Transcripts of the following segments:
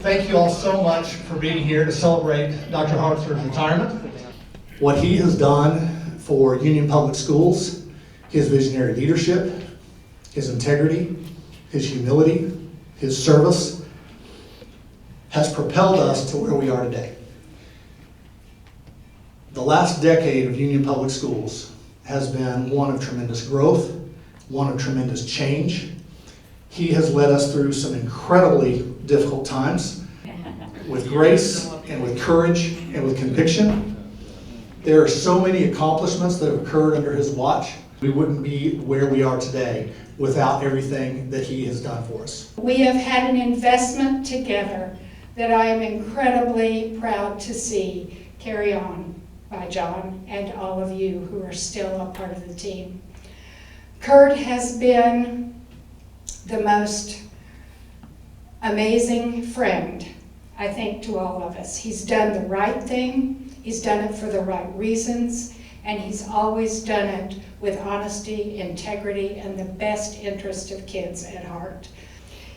Thank you all so much for being here to celebrate Dr. Hartzler's retirement. What he has done for Union Public Schools, his visionary leadership, his integrity, his humility, his service, has propelled us to where we are today. The last decade of Union Public Schools has been one of tremendous growth, one of tremendous change. He has led us through some incredibly difficult times with grace and with courage and with conviction. There are so many accomplishments that have occurred under his watch. We wouldn't be where we are today without everything that he has done for us. We have had an investment together that I am incredibly proud to see carry on by John and all of you who are still a part of the team. Kirt has been the most amazing friend, I think, to all of us. He's done the right thing, he's done it for the right reasons, and he's always done it with honesty, integrity, and the best interest of kids at heart.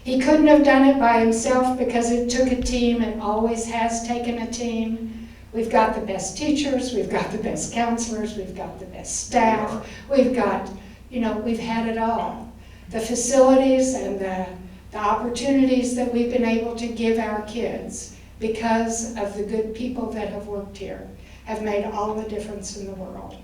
He couldn't have done it by himself because it took a team. It always has taken a team. We've got the best teachers, we've got the best counselors, we've got the best staff, we've got, we've had it all. The facilities and the opportunities that we've been able to give our kids because of the good people that have worked here have made all the difference in the world.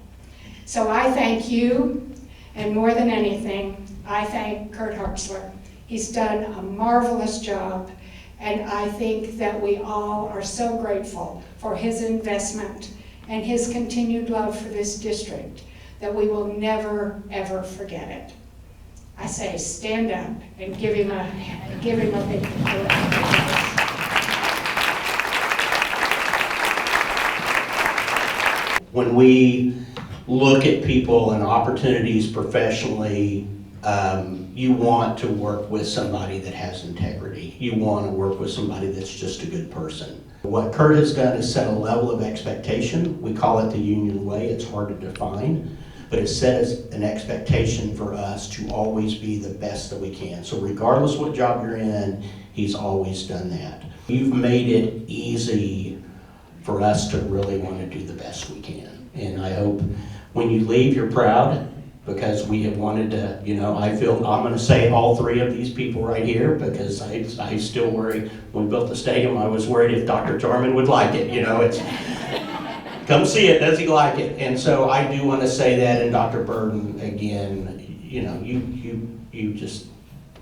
So I thank you, and more than anything, I thank Kirt Hartzler. He's done a marvelous job, and I think that we all are so grateful for his investment and his continued love for this district that we will never, ever forget it. I say stand up and give him a big applause. When we look at people and opportunities professionally, you want to work with somebody that has integrity. You want to work with somebody that's just a good person. What Kirt has done is set a level of expectation. We call it the Union Way. It's hard to define, but it sets an expectation for us to always be the best that we can. So regardless what job you're in, he's always done that. You've made it easy for us to really want to do the best we can. And I hope when you leave, you're proud, because we have wanted to, I feel, I'm going to say all three of these people right here, because I still worry, when we built the stadium, I was worried if Dr. Jarman would like it, it's, come see it, does he like it? And so I do want to say that, and Dr. Burden, again, you just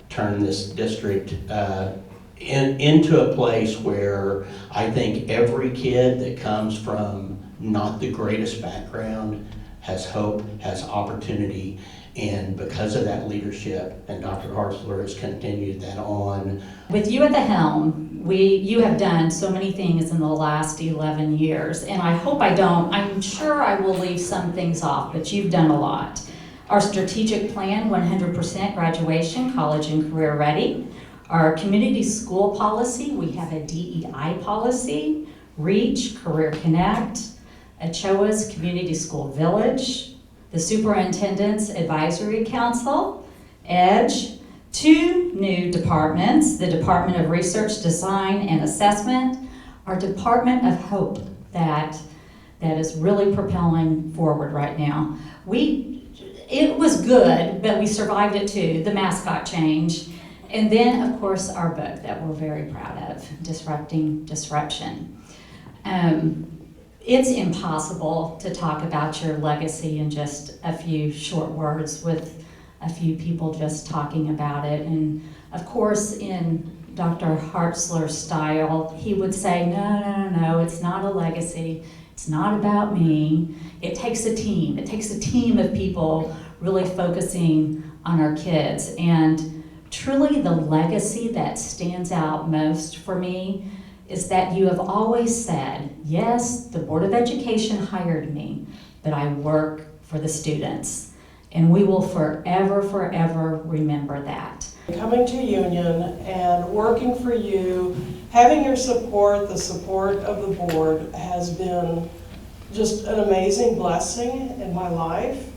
turned this district into a place where I think every kid that comes from not the greatest background has hope, has opportunity, and because of that leadership, and Dr. Hartzler has continued that on. With you at the helm, you have done so many things in the last 11 years, and I'm sure I will leave some things off, but you've done a lot. Our strategic plan, 100% graduation, college and career ready. Our community school policy, we have a DEI policy, REACH, Career Connect, ACHOA's Community School Village, the Superintendent's Advisory Council, EDGE, 2 new departments, the Department of Research, Design, and Assessment, our Department of Hope that is really propelling forward right now. It was good, but we survived it too, the mascot change. And then, of course, our book that we're very proud of, Disrupting Disruption. It's impossible to talk about your legacy in just a few short words with a few people just talking about it. And of course, in Dr. Hartzler's style, he would say, no, it's not a legacy. It's not about me. It takes a team. It takes a team of people really focusing on our kids. And truly the legacy that stands out most for me is that you have always said, yes, the Board of Education hired me, but I work for the students. And we will forever, forever remember that. Coming to Union and working for you, having your support, the support of the board has been just an amazing blessing in my life.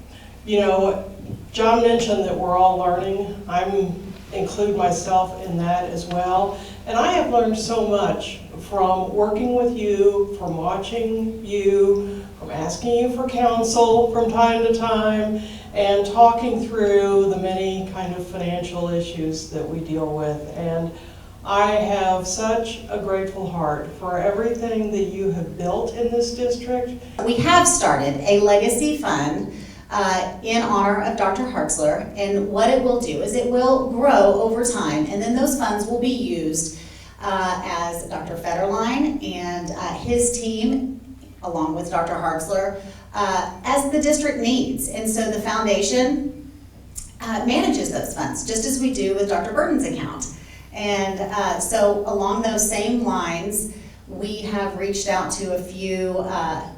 John mentioned that we're all learning. I include myself in that as well. And I have learned so much from working with you, from watching you, from asking you for counsel from time to time, and talking through the many kind of financial issues that we deal with. And I have such a grateful heart for everything that you have built in this district. We have started a legacy fund in honor of Dr. Hartzler, and what it will do is it will grow over time, and then those funds will be used as Dr. Federline and his team, along with Dr. Hartzler, as the district needs. And so the foundation manages those funds, just as we do with Dr. Burton's account. And so along those same lines, we have reached out to a few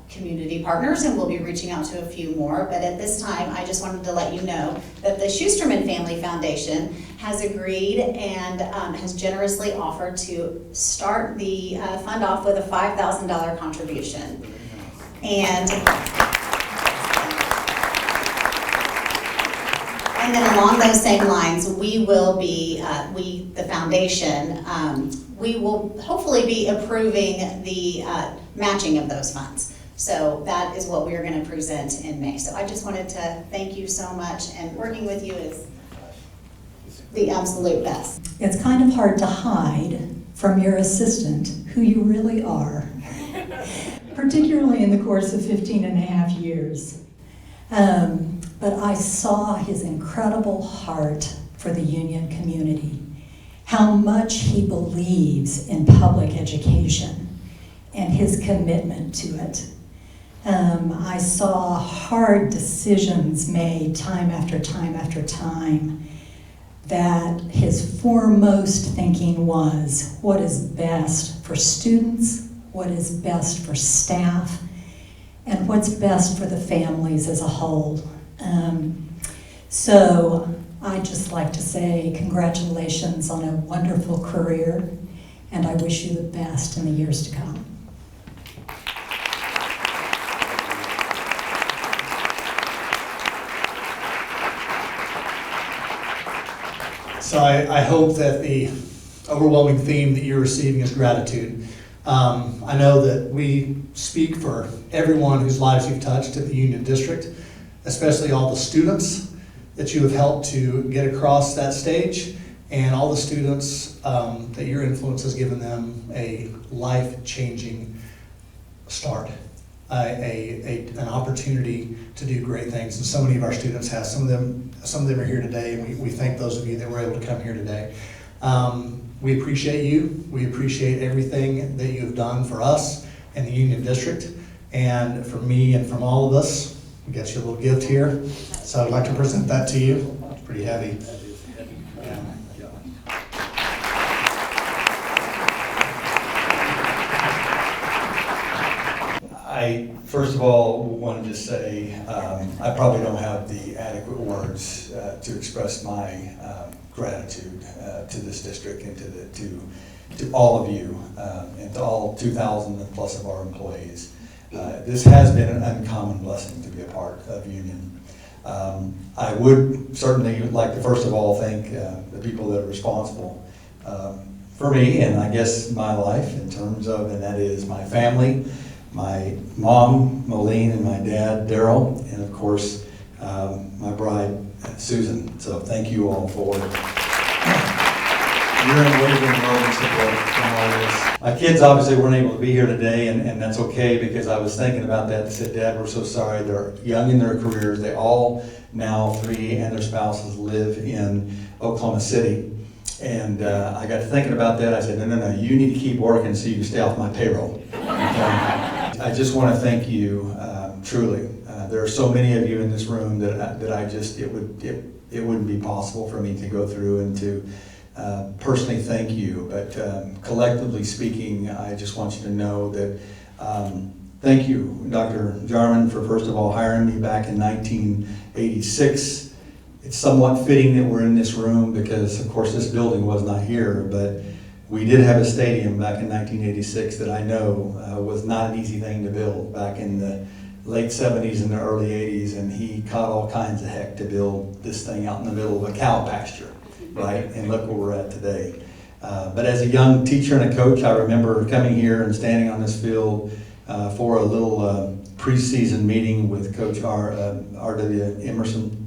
community partners, and we'll be reaching out to a few more. But at this time, I just wanted to let you know that the Schusterman Family Foundation has agreed and has generously offered to start the fund off with a $5,000 contribution. And then along those same lines, we will be, the foundation, we will hopefully be approving the matching of those funds. So that is what we are going to present in May. So I just wanted to thank you so much, and working with you is the absolute best. It's kind of hard to hide from your assistant who you really are, particularly in the course of 15 and a half years. But I saw his incredible heart for the union community, how much he believes in public education and his commitment to it. I saw hard decisions made time after time after time, that his foremost thinking was what is best for students, what is best for staff, and what's best for the families as a whole. So I'd just like to say congratulations on a wonderful career, and I wish you the best in the years to come. So I hope that the overwhelming theme that you're receiving is gratitude. I know that we speak for everyone whose lives you've touched at the Union District, especially all the students that you have helped to get across that stage, and all the students that your influence has given them a life-changing start, an opportunity to do great things. And so many of our students have. Some of them are here today, and we thank those of you that were able to come here today. We appreciate you. We appreciate everything that you have done for us and the Union District, and for me and from all of us. We got you a little gift here, so I'd like to present that to you. It's pretty heavy. Yeah. I, first of all, wanted to say I probably don't have the adequate words to express my gratitude to this district and to all of you and to all 2,000 plus of our employees. This has been an uncommon blessing to be a part of Union. I would certainly like to first of all thank the people that are responsible for me, and I guess my life in terms of, and that is my family, my mom, Moline, and my dad, Daryl, and of course, my bride, Susan. So thank you all for your unwavering love and support from all this. My kids obviously weren't able to be here today, and that's okay, because I was thinking about that. I said, Dad, we're so sorry. They're young in their careers. They all now, 3 and their spouses, live in Oklahoma City. And I got to thinking about that. I said, no, you need to keep working so you can stay off my payroll. Okay? I just want to thank you, truly. There are so many of you in this room that I just, it wouldn't be possible for me to go through and to personally thank you. But collectively speaking, I just want you to know that thank you, Dr. Jarman, for first of all hiring me back in 1986. It's somewhat fitting that we're in this room because, of course, this building was not here, but we did have a stadium back in 1986 that I know was not an easy thing to build back in the late 70s and the early 80s, and he caught all kinds of heck to build this thing out in the middle of a cow pasture, right? And look where we're at today. But as a young teacher and a coach, I remember coming here and standing on this field for a little preseason meeting with Coach R.W. Emerson,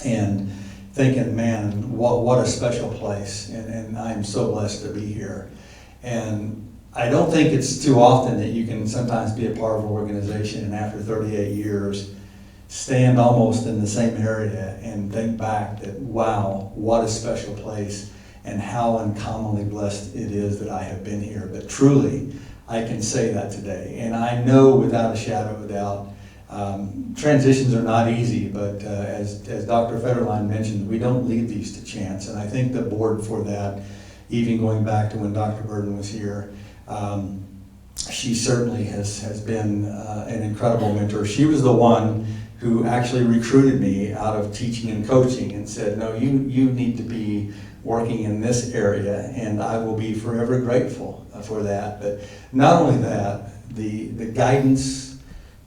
and thinking, man, what a special place, and I'm so blessed to be here. And I don't think it's too often that you can sometimes be a part of an organization and after 38 years stand almost in the same area and think back that, wow, what a special place, and how uncommonly blessed it is that I have been here. But truly, I can say that today. And I know without a shadow of a doubt, transitions are not easy, but as Dr. Federline mentioned, we don't leave these to chance. And I think the board for that, even going back to when Dr. Burden was here, she certainly has been an incredible mentor. She was the one who actually recruited me out of teaching and coaching and said, no, you need to be working in this area, and I will be forever grateful for that. But not only that, the guidance,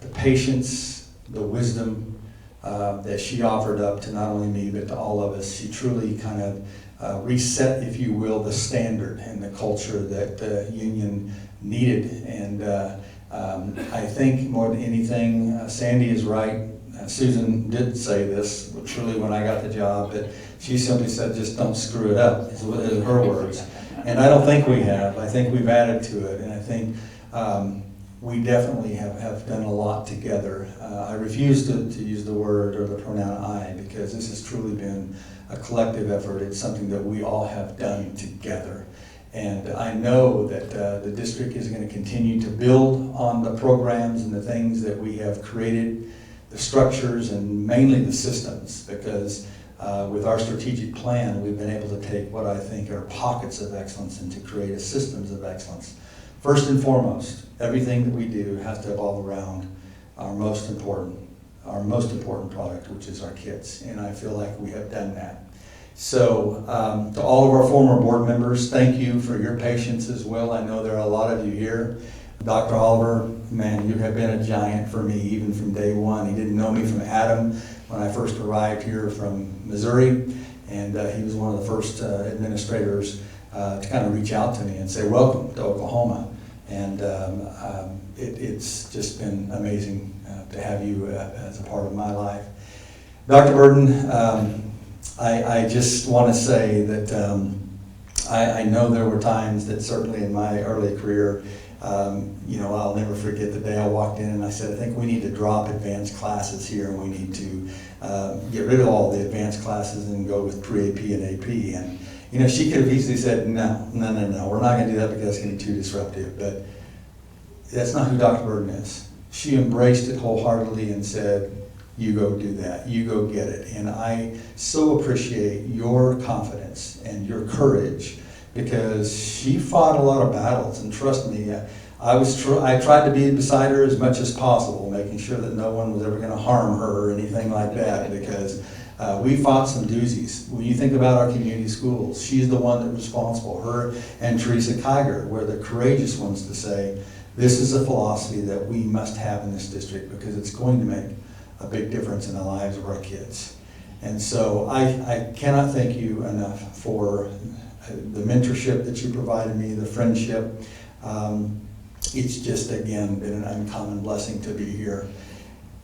the patience, the wisdom that she offered up to not only me but to all of us. She truly kind of reset, if you will, the standard and the culture that the union needed. And I think more than anything, Sandi is right. Susan did say this truly when I got the job, but she simply said, just don't screw it up, is her words. And I don't think we have. I think we've added to it, and I think we definitely have done a lot together. I refuse to use the word or the pronoun I, because this has truly been a collective effort. It's something that we all have done together. And I know that the district is going to continue to build on the programs and the things that we have created, the structures and mainly the systems, because with our strategic plan, we've been able to take what I think are pockets of excellence and to create a systems of excellence. First and foremost, everything that we do has to evolve around our most important product, which is our kids. And I feel like we have done that. So to all of our former board members, thank you for your patience as well. I know there are a lot of you here. Dr. Oliver, man, you have been a giant for me even from day one. He didn't know me from Adam when I first arrived here from Missouri, and he was one of the first administrators to kind of reach out to me and say, welcome to Oklahoma. And it's just been amazing to have you as a part of my life. Dr. Burden, I just want to say that I know there were times that certainly in my early career, I'll never forget the day I walked in and I said, I think we need to drop advanced classes here, and we need to get rid of all the advanced classes and go with pre-AP and AP. And, she could have easily said, no, we're not going to do that because it's going to be too disruptive. But that's not who Dr. Burden is. She embraced it wholeheartedly and said, you go do that, you go get it. And I so appreciate your confidence and your courage, because she fought a lot of battles, and trust me, I tried to be beside her as much as possible, making sure that no one was ever going to harm her or anything like that, because we fought some doozies. When you think about our community schools, she's the one that's responsible. Her and Teresa Kiger were the courageous ones to say, this is a philosophy that we must have in this district because it's going to make a big difference in the lives of our kids. And so I cannot thank you enough for the mentorship that you provided me, the friendship. It's just, again, been an uncommon blessing to be here.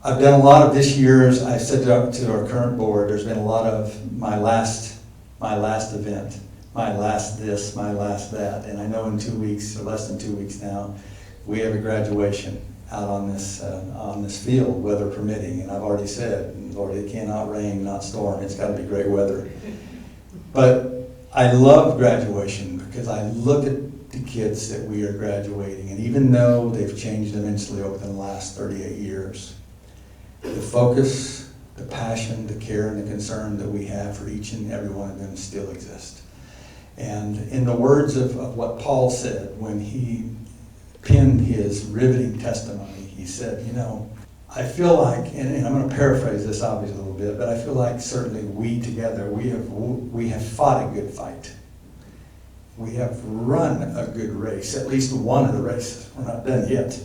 I've done a lot of this year's, I said to our current board, there's been a lot of my last event, my last this, my last that. And I know in 2 weeks, or less than 2 weeks now, we have a graduation out on this field, weather permitting. And I've already said, Lord, it cannot rain, not storm. It's got to be great weather. But I love graduation because I look at the kids that we are graduating, and even though they've changed immensely over the last 38 years, the focus, the passion, the care, and the concern that we have for each and every one of them still exist. And in the words of what Paul said when he penned his riveting testimony, he said, I feel like, and I'm going to paraphrase this obviously a little bit, but I feel like certainly we together, we have fought a good fight. We have run a good race, at least one of the races. We're not done yet.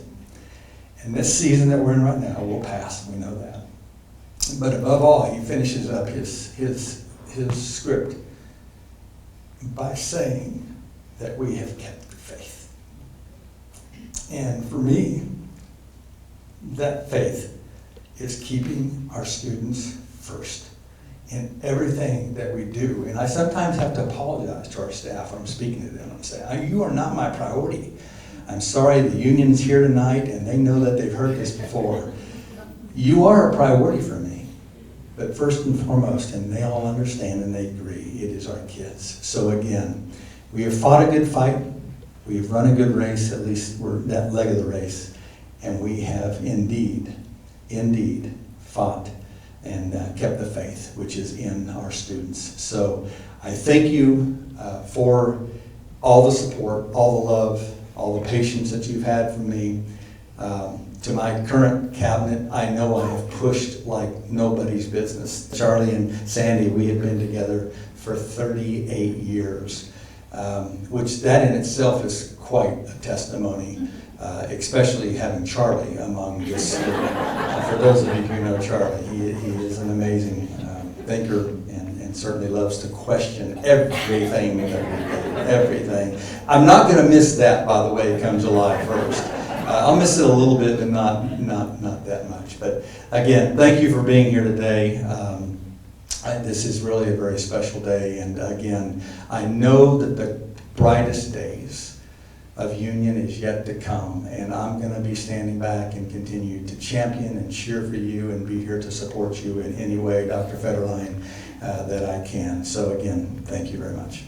And this season that we're in right now will pass, we know that. But above all, he finishes up his script by saying, that we have kept the faith. And for me, that faith is keeping our students first in everything that we do. And I sometimes have to apologize to our staff when I'm speaking to them. I'm saying, you are not my priority. I'm sorry the union's here tonight and they know that they've heard this before. You are a priority for me. But first and foremost, and they all understand and they agree, it is our kids. So again, we have fought a good fight. We've run a good race, at least we're that leg of the race. And we have indeed fought and kept the faith, which is in our students. So I thank you for all the support, all the love, all the patience that you've had from me. To my current cabinet, I know I have pushed like nobody's business. Charlie and Sandi, we have been together for 38 years, which that in itself is quite a testimony, especially having Charlie among this. For those of you who know Charlie, he is an amazing thinker and certainly loves to question everything that we do, everything. I'm not going to miss that, by the way, come July 1st. I'll miss it a little bit, but not that much. But again, thank you for being here today. This is really a very special day, and again, I know that the brightest days of union is yet to come, and I'm going to be standing back and continue to champion and cheer for you and be here to support you in any way, Dr. Federline, that I can. So again, thank you very much.